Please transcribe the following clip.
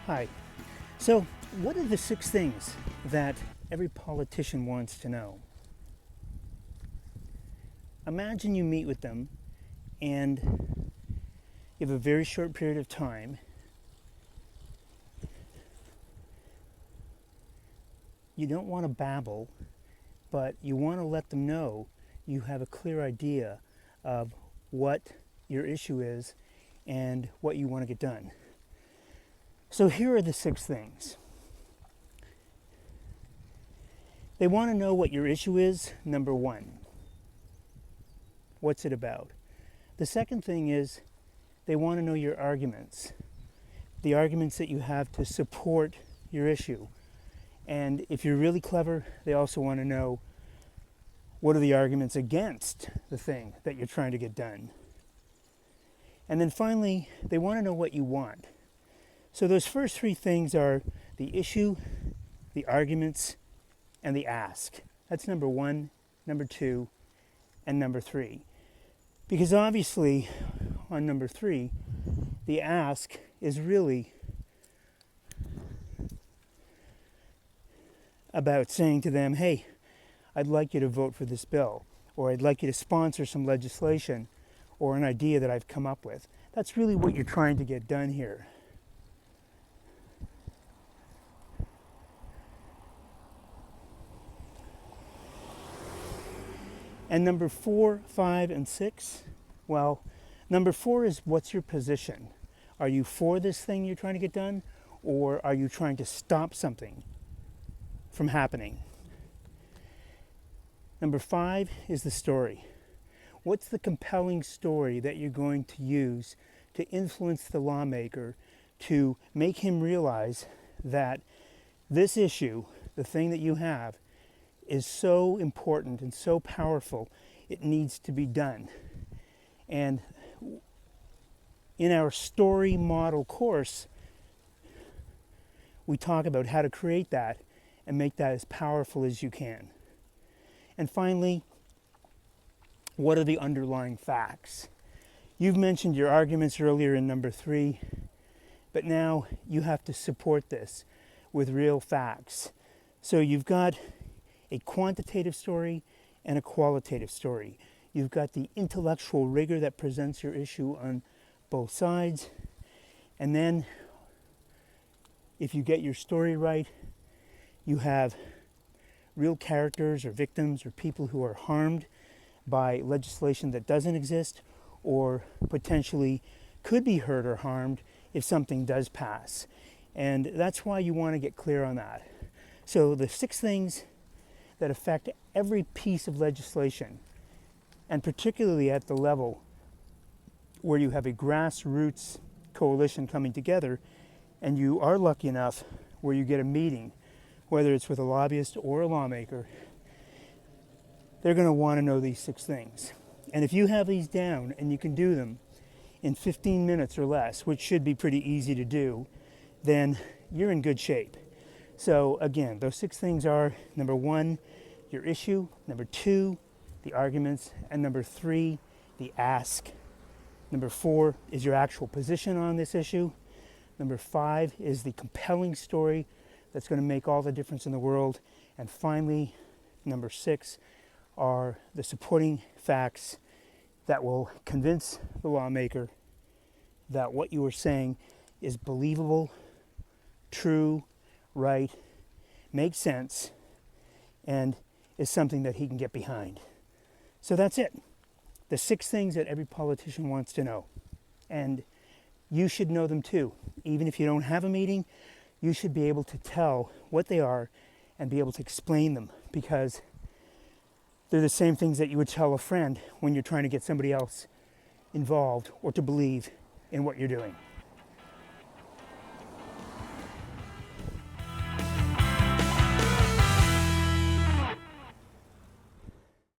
Hi. So, what are the 6 things that every politician wants to know? Imagine you meet with them and you have a very short period of time. You don't want to babble, but you want to let them know you have a clear idea of what your issue is and what you want to get done. So here are the 6 things. They want to know what your issue is, number 1. What's it about? The second thing is they want to know your arguments, the arguments that you have to support your issue. And if you're really clever, they also want to know what are the arguments against the thing that you're trying to get done. And then finally, they want to know what you want. So those first 3 things are the issue, the arguments, and the ask. That's number 1, number 2, and number 3. Because obviously, on number 3, the ask is really about saying to them, hey, I'd like you to vote for this bill, or I'd like you to sponsor some legislation or an idea that I've come up with. That's really what you're trying to get done here. And number 4, 5, and 6, well, number 4 is what's your position? Are you for this thing you're trying to get done, or are you trying to stop something from happening? Number 5 is the story. What's the compelling story that you're going to use to influence the lawmaker to make him realize that this issue, the thing that you have, is so important and so powerful, it needs to be done. And in our story model course, we talk about how to create that and make that as powerful as you can. And finally, what are the underlying facts? You've mentioned your arguments earlier in number 3, but now you have to support this with real facts. So you've got a quantitative story and a qualitative story. You've got the intellectual rigor that presents your issue on both sides. And then, if you get your story right, you have real characters or victims or people who are harmed by legislation that doesn't exist or potentially could be hurt or harmed if something does pass. And that's why you want to get clear on that. So the 6 things that affect every piece of legislation, and particularly at the level where you have a grassroots coalition coming together, and you are lucky enough where you get a meeting, whether it's with a lobbyist or a lawmaker, they're going to want to know these 6 things. And if you have these down and you can do them in 15 minutes or less, which should be pretty easy to do, then you're in good shape. So again, those 6 things are, number 1, your issue, number 2, the arguments, and number 3, the ask. Number 4 is your actual position on this issue. Number 5 is the compelling story that's going to make all the difference in the world. And finally, number 6 are the supporting facts that will convince the lawmaker that what you are saying is believable, true, right, makes sense, and is something that he can get behind. So that's it. The 6 things that every politician wants to know. And you should know them too. Even if you don't have a meeting, you should be able to tell what they are and be able to explain them, because they're the same things that you would tell a friend when you're trying to get somebody else involved or to believe in what you're doing.